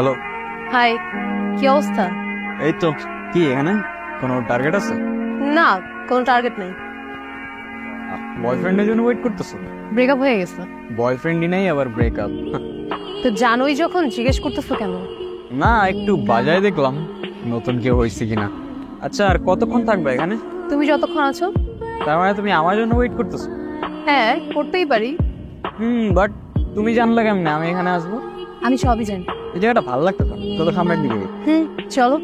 Hello. High, কি অবস্থা? এই তো। কি এখানে কোনো টার্গেট আছে? না, কোনো টার্গেট নেই। বয়ফ্রেন্ডের জন্য ওয়েট করতেছো? ব্রেকআপ হয়ে গেছে। বয়ফ্রেন্ডই নাই আবার ব্রেকআপ? তো জানোই যখন জিজ্ঞেস করতেছো কেন? না, একটু বাজায় দেখলাম নতুন কেউ হয়েছে কিনা। আচ্ছা, আর কতক্ষণ থাকবে এখানে? তুমি যতক্ষণ আছো। তার মানে তুমি আমার জন্য ওয়েট করতেছো? হ্যাঁ, করতেই পারি। বাট তুমি জানলে কেমনে আমি এখানে আসবো? আমি সবই জানি। এই জায়গাটা ভালো লাগতো না, চলো সামনের দিকে। চলো।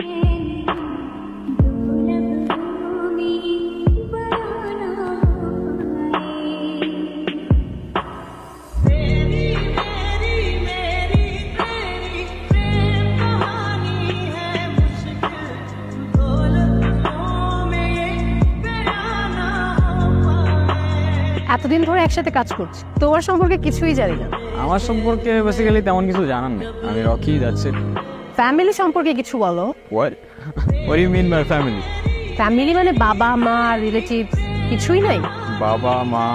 এতদিন ধরে একসাথে কাজ করছি, তোমার সম্পর্কে কিছুই জানি না। আমার সম্পর্কে বেসিক্যালি তেমন কিছু জানার নেই, আমি রকি যাচ্ছে। ফ্যামিলি সম্পর্কে কিছু বলো। What do you mean by family? Family মানে বাবা মা রিলেটিভস কিছুই নাই? বাবা মা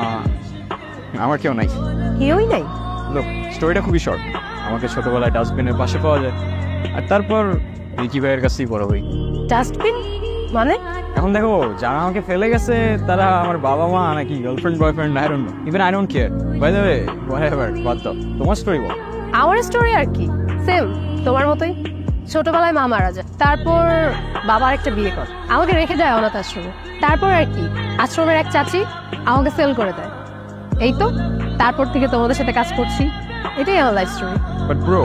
আমার কেউ নাই। কেউই নাই? লোক, স্টোরিটা খুবই শর্ট। আমাকে ছোটবেলায় ডাস্টবিনের পাশে পাওয়া যায়, আর তারপর রিকি ভাইয়ের কাছেই বড় হই। ডাস্টবিন মানে? এখন দেখো, যারা আমাকে ফেলে গেছে তারা আমার বাবা মা নাকি girlfriend boyfriend, I don't know, even I don't care. By the way, whatever, বাদ দাও, তোমার স্টোরি বল। আমার স্টোরি আর কি, সেম তোমার মতোই। ছোটবেলায় মা মারা যায়, তারপর বাবার একটা বিয়ে করে আমাকে রেখে দেয় অনাথ আশ্রমে। তারপর আর কি, আশ্রমের এক চাচি আমাকে সেল করে দেয়। এই তো, তারপর থেকে তোমাদের সাথে কাজ করছি। এটাই আমার লাইফ স্টোরি। বাট ব্রো,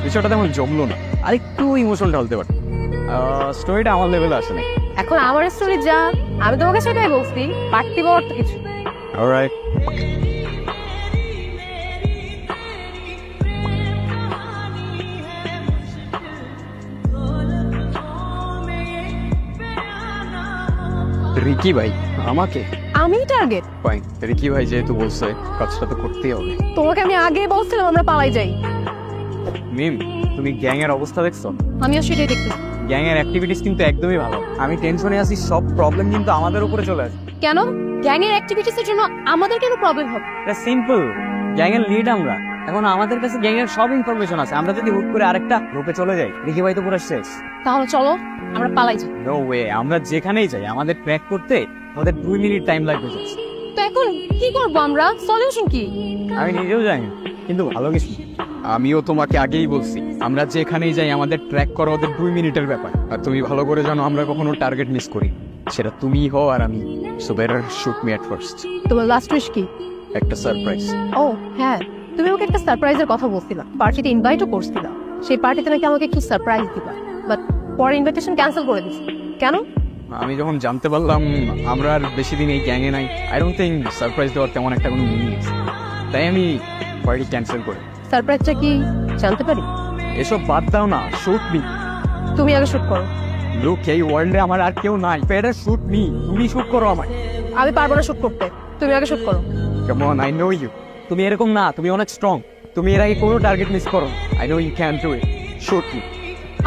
বিষয়টা তেমন জমলো না, আর একটু ইমোশন ঢালতে পারো। স্টোরিটা আমার লেভেলে আসে নাই। এখন আমার স্টোরি যা, আমি তোমাকে সেটাই বলছি, পার্টি বড় কিছু। অলরাইট। রিকি ভাই আমাকে? আমি টার্গেট? ফাইন, রিকি ভাই যেহেতু বলছে কাজটা তো করতেই হবে। তোমাকে আমি আগেই বলছিলাম আমরা পালাই যাই। মিম, তুমি গ্যাং এর অবস্থা দেখছো? আমিও সেটাই দেখতেছি। গ্যাং এর অ্যাক্টিভিটিস কিন্তু একদমই ভালো। আমি টেনশনে আছি, সব প্রবলেম কিন্তু আমাদের উপরে চলে আসে। কেন? গ্যাং এর অ্যাক্টিভিটিসের জন্য আমাদের কেন প্রবলেম হবে? এটা সিম্পল, গ্যাং এর লিড আমরা। এখন আমাদের কাছে গ্যাং এর সব ইনফরমেশন আছে। আমরা যদি হুট করে আরেকটা গ্রুপে চলে যাই, রিকি ভাই তো পুরো শেষ। তাহলে চলো আমরা পালাই যাই। নো ওয়ে, আমরা যেখানেই যাই আমাদের ট্র্যাক করতে আমাদের 2 মিনিট টাইম লাগবে। তো এখন কি করবো আমরা? সলিউশন কি? আমি নিজেও জানি না, কিন্তু ভালো কিছু। আমিও তোমাকে আগেই বলছি, আমরা যেখানেই যাই আমাদের ট্র্যাক করা ওদের 2 মিনিটের ব্যাপার। আর তুমি ভালো করে জানো আমরা কখনো টার্গেট মিস করি, সেটা তুমি হও আর আমি। So better shoot me at first. তোমার লাস্ট উইশ কি? একটা সারপ্রাইজ। ও হ্যাঁ, তুমি আমাকে একটা সারপ্রাইজের কথা বলছিলা, পার্টিতে ইনভাইটও করছিলা। সেই পার্টিতে নাকি আমাকে কি সারপ্রাইজ দিবা, বাট পরে ইনভিটেশন ক্যান্সেল করে দিছি। কেন? আমি যখন জানতে পারলাম আমরা আর বেশি দিন এই গ্যাংয়ে নাই, আই ডোন্ট থিঙ্ক সারপ্রাইজ দেওয়ার তেমন একটা কোনো মিনিং আছে, তাই আমি পার্টি ক্যান্সেল করি। সারপ্রাইজটা কি জানতে পারি? এসব বাদ দাও না, শুট মি। তুমি আগে শুট করো। লোক, এই ওয়ার্ল্ডে আমার আর কেউ নাই, বেটার শুট মি। তুমি শুট করো আমায়। আমি পারবো না শুট করতে, তুমি আগে শুট করো। Come on, I know you. তুমি এরকম না, তুমি অনেক স্ট্রং। তুমি এর আগে কোনো টার্গেট মিস করো। I know you can do it. Shoot me.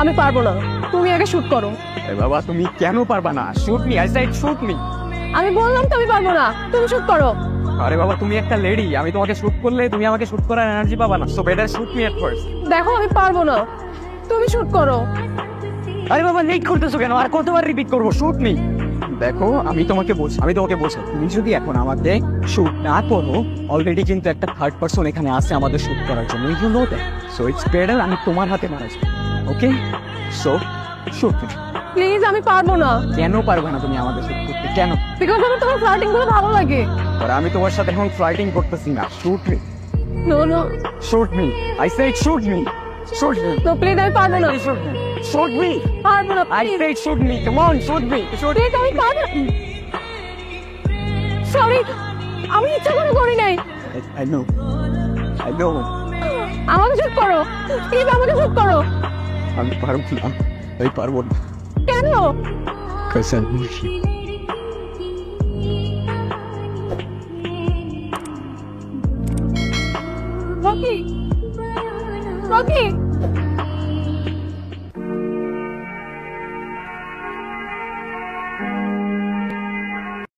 আমি পারবো না, তুমি আগে শুট করো। এ বাবা, তুমি কেন পারবা না? Shoot me, I said shoot me. আমি বললাম তো আমি পারবো না, তুমি শুট করো। আরে বাবা, তুমি একটা লেডি, আমি তোমাকে শুট করলে তুমি আমাকে শুট করার এনার্জি পাবা না। So better shoot me at first. দেখো আমি পারবো না, তুমি শুট করো। আরে বাবা, লেট করতেছো কেন? আর কতবার রিপিট করবো? Shoot me. দেখো, আমি তোমাকে বলছি, তুমি যদি এখন আমাকে শুট না করো, অলরেডি কিন্তু একটা থার্ড পারসন এখানে আছে আমাদের শুট করার জন্য। You know that. So it's better আমি তোমার হাতে মারা যাই। Okay, so shoot me. Please, আমি পারবো না। কেন পারবে না তুমি আমাদের শুট করতে? কেন? বিকজ আমার তোমার ফ্লার্টিং গুলো ভালো লাগে। আর আমি তোমার সাথে এখন ফ্লার্টিং করতেছি না। Shoot me. No no, shoot me. I said shoot me. Shoot me. No please, আমি পারবো না। Shoot me. Shoot me. পারবো না, I said shoot me. Come on, shoot me. Shoot me. Please, আমি পারবো না। সরি, আমি ইচ্ছা করে করি নাই। I know. I know. আমাকে শুট করো, প্লিজ আমাকে শুট করো। আমি পারবো না, আমি পারবো না। কেন? Because I love you. Rocky, Rocky.